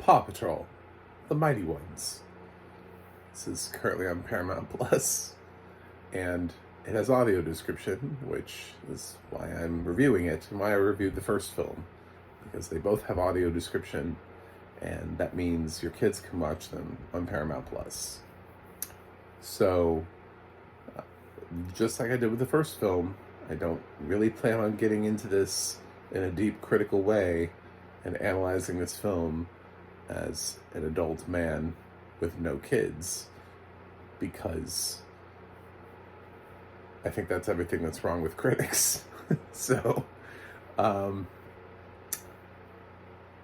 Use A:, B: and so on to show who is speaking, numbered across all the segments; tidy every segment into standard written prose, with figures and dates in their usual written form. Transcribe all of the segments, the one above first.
A: Paw Patrol, The Mighty Ones. This is currently on Paramount Plus, and it has audio description, which is why I'm reviewing it and why I reviewed the first film, because they both have audio description, and that means your kids can watch them on Paramount Plus. So, just like I did with the first film, I don't really plan on getting into this in a deep, critical way and analyzing this film as an adult man with no kids, because I think that's everything that's wrong with critics. So,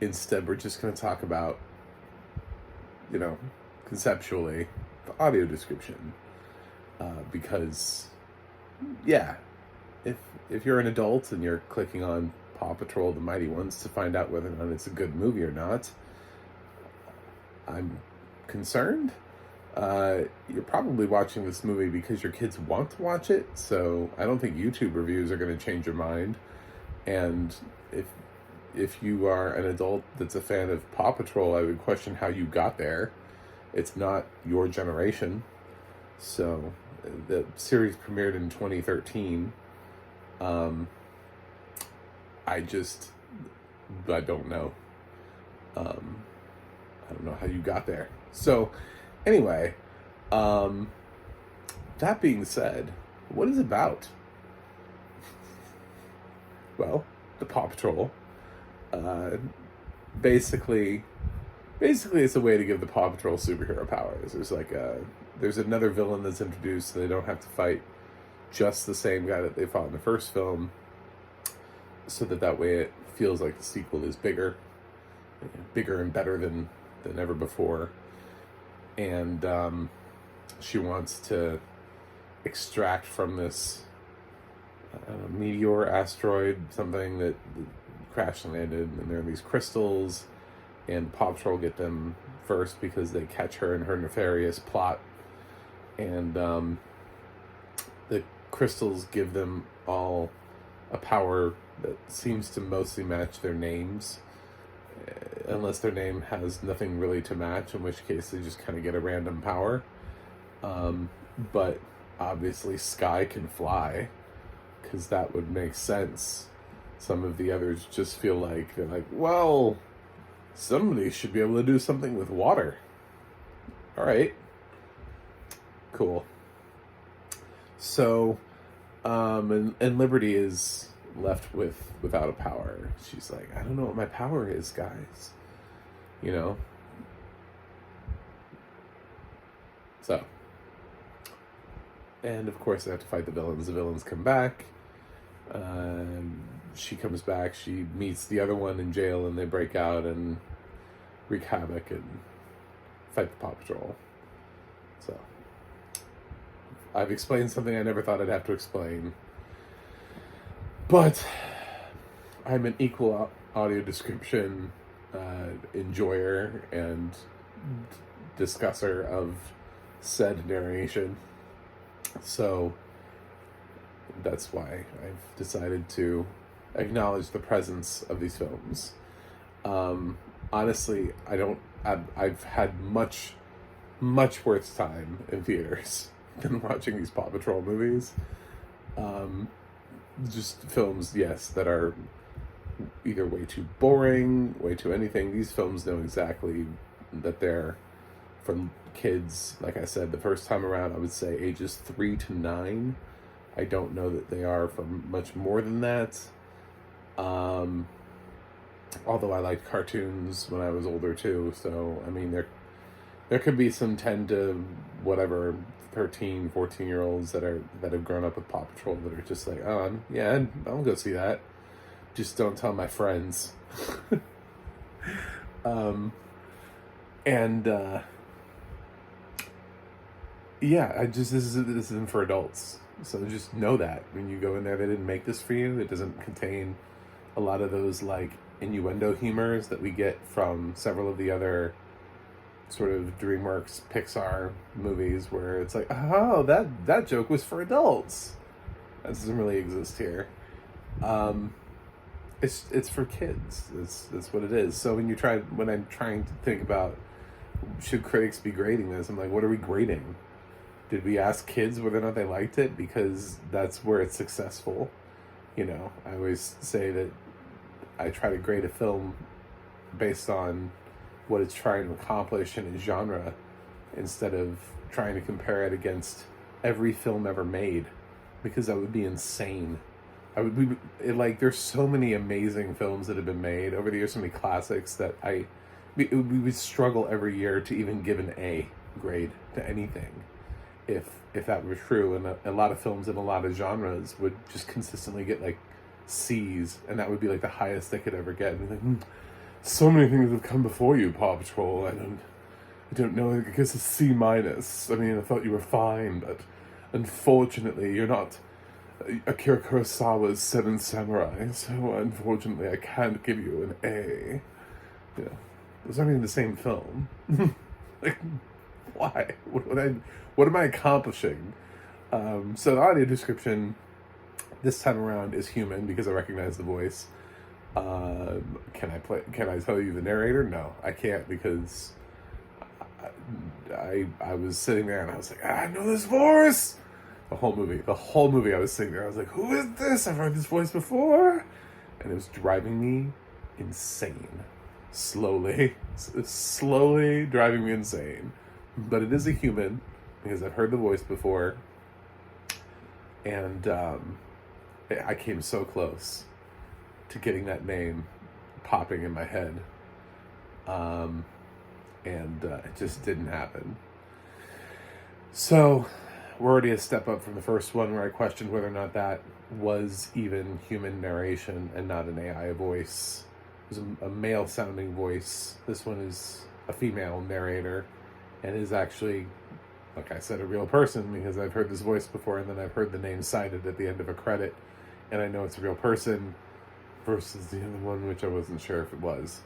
A: instead, we're just going to talk about, conceptually, the audio description. Because, yeah, if you're an adult and you're clicking on Paw Patrol, The Mighty Ones to find out whether or not it's a good movie or not, I'm concerned. You're probably watching this movie because your kids want to watch it, so I don't think YouTube reviews are going to change your mind. And if you are an adult that's a fan of Paw Patrol, I would question how you got there. It's not your generation. So, the series premiered in 2013. I don't know. I don't know how you got there. So, anyway, that being said, what is it about? Well, the Paw Patrol. Basically, it's a way to give the Paw Patrol superhero powers. There's another villain that's introduced, so they don't have to fight just the same guy that they fought in the first film, so that way it feels like the sequel is bigger and better than ever before. And she wants to extract from this meteor, asteroid, something that crash landed, and there are these crystals, and Paw Patrol get them first because they catch her in her nefarious plot, and the crystals give them all a power that seems to mostly match their names, unless their name has nothing really to match, in which case they just kind of get a random power. But obviously Sky can fly, because that would make sense. Some of the others just feel like, they're like, well, somebody should be able to do something with water. All right. Cool. So, and Liberty is left without a power. She's like, I don't know what my power is, guys. So, and of course they have to fight the villains. The villains come back. She comes back. She meets the other one in jail, and they break out and wreak havoc and fight the Paw Patrol. So, I've explained something I never thought I'd have to explain. But I'm an equal audio description enjoyer and discusser of said narration. So that's why I've decided to acknowledge the presence of these films. Honestly, I've had much worse time in theaters than watching these Paw Patrol movies. Just films, yes, that are either way too boring, way too anything. These films know exactly that they're for kids. Like I said, the first time around, I would say ages 3 to 9. I don't know that they are for much more than that. Although I liked cartoons when I was older too, so I mean there could be some 10 to whatever 13, 14-year-olds that have grown up with Paw Patrol that are just like, oh, yeah, I'll go see that. Just don't tell my friends. Yeah, this isn't for adults. So just know that when you go in there, they didn't make this for you. It doesn't contain a lot of those like innuendo humors that we get from several of the other sort of DreamWorks Pixar movies, where it's like, oh, that joke was for adults. That doesn't really exist here. it's for kids. That's what it is. So when I'm trying to think about, should critics be grading this, I'm like, what are we grading? Did we ask kids whether or not they liked it? Because that's where it's successful. I always say that I try to grade a film based on what it's trying to accomplish in its genre, instead of trying to compare it against every film ever made, because that would be insane. There's so many amazing films that have been made over the years, so many classics that we would struggle every year to even give an A grade to anything, if that were true. And a lot of films in a lot of genres would just consistently get like C's, and that would be like the highest they could ever get. And like, so many things have come before you, Paw Patrol. I don't know. I guess a C minus. I mean, I thought you were fine, but unfortunately, you're not Akira Kurosawa's Seven Samurai. So unfortunately, I can't give you an A. Yeah, those aren't even the same film. Like, why? What am I accomplishing? So the audio description this time around is human, because I recognize the voice. Can I tell you the narrator? No, I can't, because I was sitting there and I was like, I know this voice. The whole movie, I was sitting there. I was like, who is this? I've heard this voice before, and it was driving me insane. Slowly driving me insane. But it is a human, because I've heard the voice before, and I came so close to getting that name popping in my head, and it just didn't happen. So we're already a step up from the first one, where I questioned whether or not that was even human narration and not an AI voice. It was a male sounding voice. This one is a female narrator, and is actually, like I said, a real person, because I've heard this voice before, and then I've heard the name cited at the end of a credit, and I know it's a real person, versus the other one, which I wasn't sure if it was.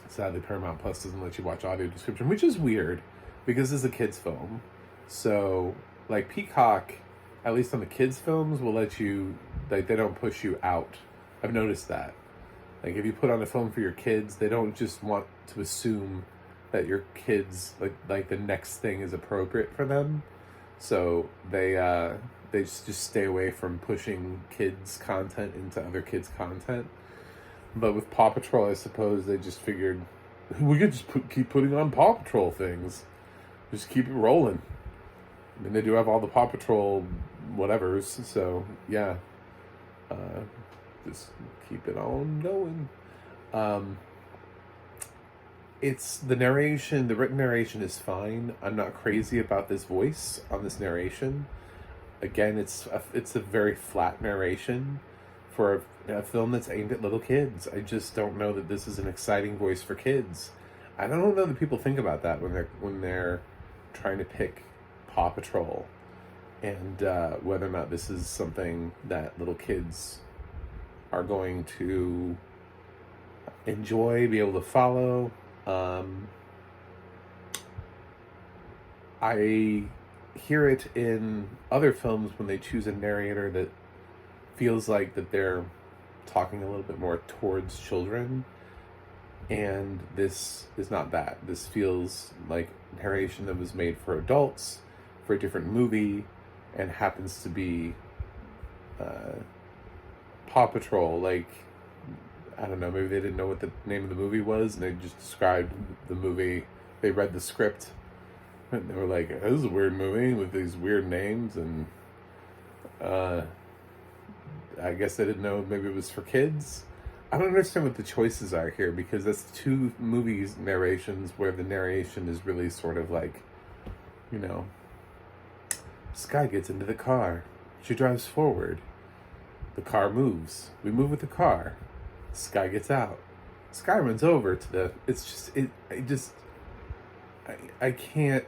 A: Sadly, Paramount Plus doesn't let you watch audio description, which is weird, because it's a kid's film. So, like, Peacock, at least on the kids' films, will let you, like, they don't push you out. I've noticed that. Like, if you put on a film for your kids, they don't just want to assume that your kids, like the next thing is appropriate for them. So they just stay away from pushing kids content into other kids content. But with Paw Patrol, I suppose they just figured we could just keep putting on Paw Patrol things, just keep it rolling. I mean, they do have all the Paw Patrol whatevers, so yeah, just keep it on going. It's the narration, the written narration is fine. I'm not crazy about this voice on this narration. Again, it's a very flat narration for a film that's aimed at little kids. I just don't know that this is an exciting voice for kids. I don't know that people think about that when they're trying to pick Paw Patrol, and whether or not this is something that little kids are going to enjoy, be able to follow. I hear it in other films when they choose a narrator that feels like that they're talking a little bit more towards children, and this is not that. This feels like narration that was made for adults for a different movie, and happens to be Paw Patrol. Like, I don't know, maybe they didn't know what the name of the movie was, and they just described the movie. They read the script, and they were like, this is a weird movie with these weird names, and I guess they didn't know maybe it was for kids. I don't understand what the choices are here, because that's two movies narrations where the narration is really sort of like, Sky gets into the car. She drives forward. The car moves. We move with the car. Sky gets out. Sky runs over to the... I can't...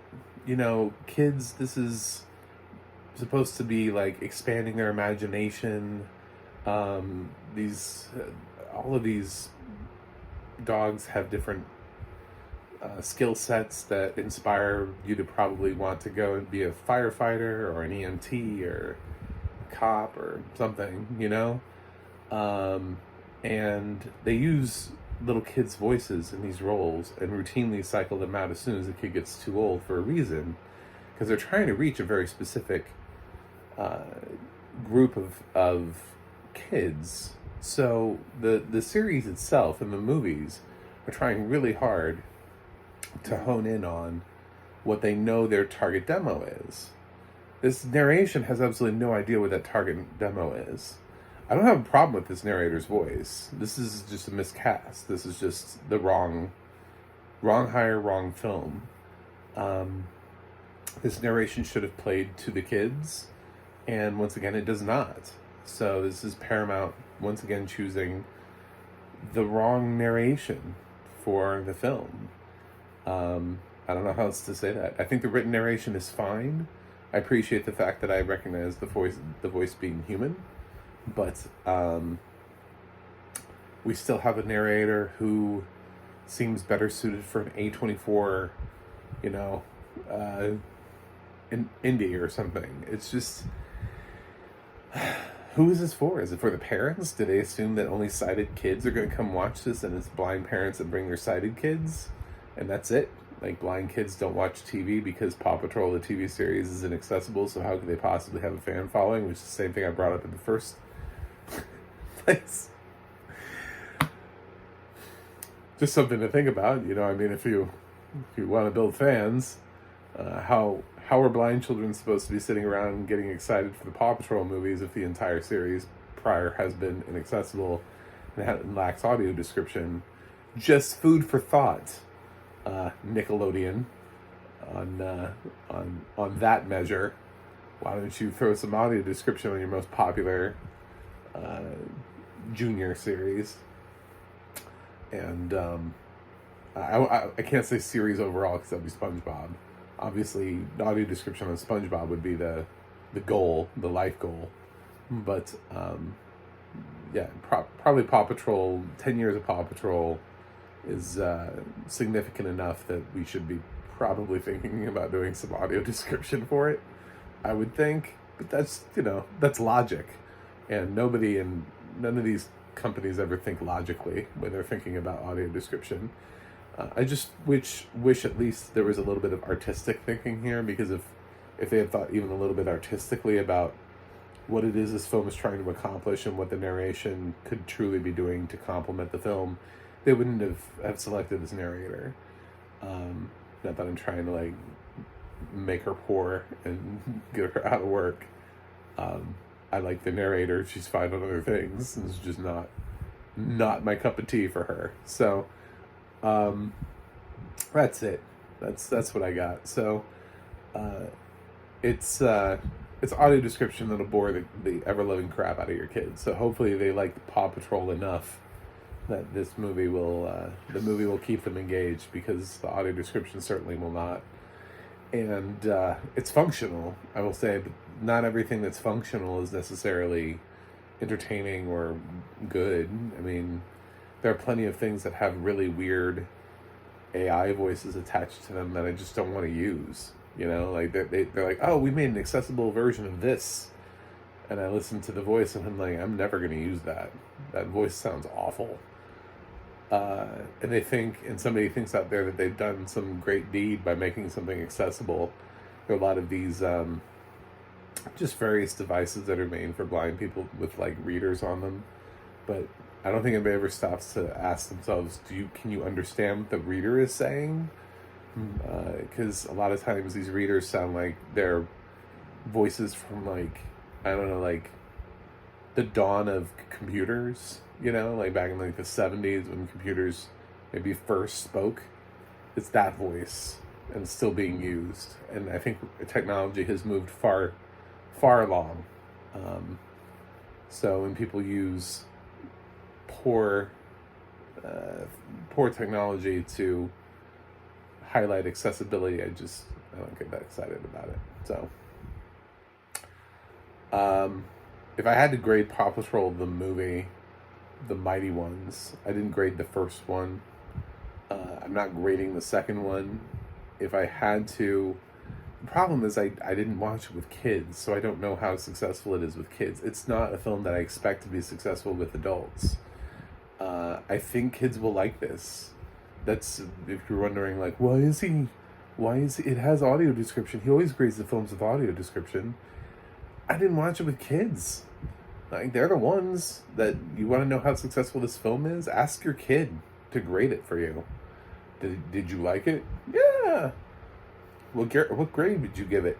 A: kids, this is supposed to be, like, expanding their imagination. All of these dogs have different skill sets that inspire you to probably want to go and be a firefighter or an EMT or a cop or something, And they use little kids' voices in these roles and routinely cycle them out as soon as the kid gets too old for a reason, because they're trying to reach a very specific uh, group of kids. So the series itself and the movies are trying really hard to hone in on what they know their target demo is. This narration has absolutely no idea what that target demo is. I don't have a problem with this narrator's voice. This is just a miscast. This is just the wrong hire, wrong film. Um, this narration should have played to the kids, and once again, it does not. So this is Paramount once again choosing the wrong narration for the film. I don't know how else to say that. I think the written narration is fine. I appreciate the fact that I recognize the voice being human, but we still have a narrator who seems better suited for an A24, you know, an indie or something. It's just, who is this for? Is it for the parents? Do they assume that only sighted kids are going to come watch this, and it's blind parents that bring their sighted kids, and that's it? Like, blind kids don't watch TV because Paw Patrol, the TV series, is inaccessible, so how could they possibly have a fan following? Which is the same thing I brought up in the first place. Just something to think about, you know. I mean, if you want to build fans, how are blind children supposed to be sitting around and getting excited for the Paw Patrol movies if the entire series prior has been inaccessible and lacks audio description? Just food for thought, Nickelodeon. On that measure, why don't you throw some audio description on your most popular junior series? And I can't say series overall because that'd be SpongeBob. Obviously, the audio description on SpongeBob would be the goal, the life goal. But yeah, probably Paw Patrol. 10 years of Paw Patrol is significant enough that we should be probably thinking about doing some audio description for it, I would think. But that's, you know, that's logic, and none of these companies ever think logically when they're thinking about audio description. I just wish at least there was a little bit of artistic thinking here, because if they had thought even a little bit artistically about what it is this film is trying to accomplish and what the narration could truly be doing to complement the film, they wouldn't have selected this narrator. Not that I'm trying to like make her poor and get her out of work. I like the narrator. She's fine on other things. It's just not my cup of tea for her. So that's it. That's what I got. So it's audio description that'll bore the ever-loving crap out of your kids. So hopefully they like Paw Patrol enough that this movie will keep them engaged, because the audio description certainly will not. And it's functional, I will say, but not everything that's functional is necessarily entertaining or good. I mean, there are plenty of things that have really weird AI voices attached to them that I just don't want to use. You know, like they're like, oh, we made an accessible version of this, and I listen to the voice and I'm like, I'm never going to use that. That voice sounds awful. And they think, and somebody thinks out there that they've done some great deed by making something accessible. There are a lot of these just various devices that are made for blind people with like readers on them, but I don't think anybody ever stops to ask themselves, can you understand what the reader is saying? Because a lot of times these readers sound like they're voices from, like, I don't know, like the dawn of computers, you know, like back in like the 70s when computers maybe first spoke. It's that voice, and it's still being used. And I think technology has moved far along. So when people use poor technology to highlight accessibility, I don't get that excited about it. So if I had to grade Paw Patrol the movie, the Mighty Ones, I didn't grade the first one. I'm not grading the second one. If I had to The problem is I didn't watch it with kids, so I don't know how successful it is with kids. It's not a film that I expect to be successful with adults. I think kids will like this. That's, if you're wondering, like, it has audio description. He always grades the films with audio description. I didn't watch it with kids. Like, they're the ones that you want to know how successful this film is. Ask your kid to grade it for you. Did you like it? Yeah. What grade did you give it?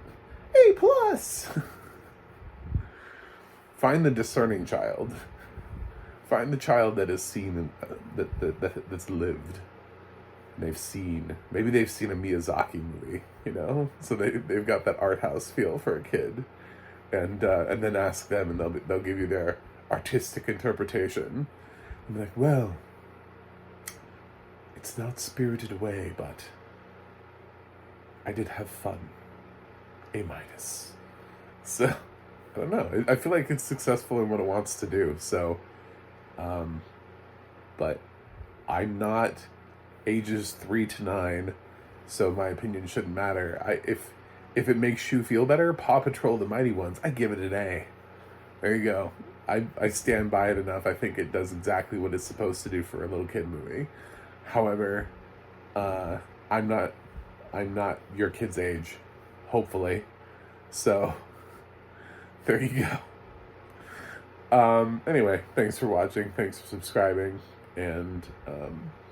A: A plus. Find the discerning child. Find the child that has seen, that's lived. Maybe they've seen a Miyazaki movie, so they've got that art house feel for a kid, and then ask them, and they'll give you their artistic interpretation. I'm like, well, it's not Spirited Away, but I did have fun. A minus. So I don't know. I feel like it's successful in what it wants to do. So, but I'm not ages 3 to 9, so my opinion shouldn't matter. If it makes you feel better, Paw Patrol: The Mighty Ones, I give it an A. There you go. I stand by it enough. I think it does exactly what it's supposed to do for a little kid movie. However, I'm not your kid's age, hopefully. So there you go. Anyway, thanks for watching. Thanks for subscribing. And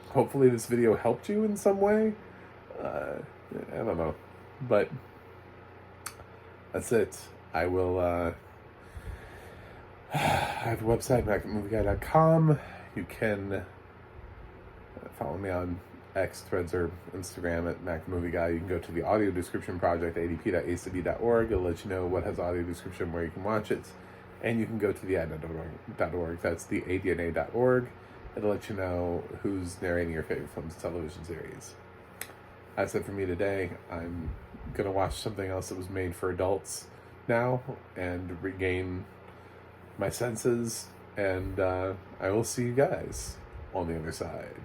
A: hopefully this video helped you in some way. I don't know. But that's it. I will... I have a website, macmovieguyy.com. You can follow me on X, Threads, or Instagram at MacMovieGuy. You can go to the audio description project, adp.acb.org. It'll let you know what has audio description, where you can watch it. And you can go to the ADNA.org. That's the ADNA.org. It'll let you know who's narrating your favorite films and television series. That's it for me today. I'm going to watch something else that was made for adults now and regain my senses. And I will see you guys on the other side.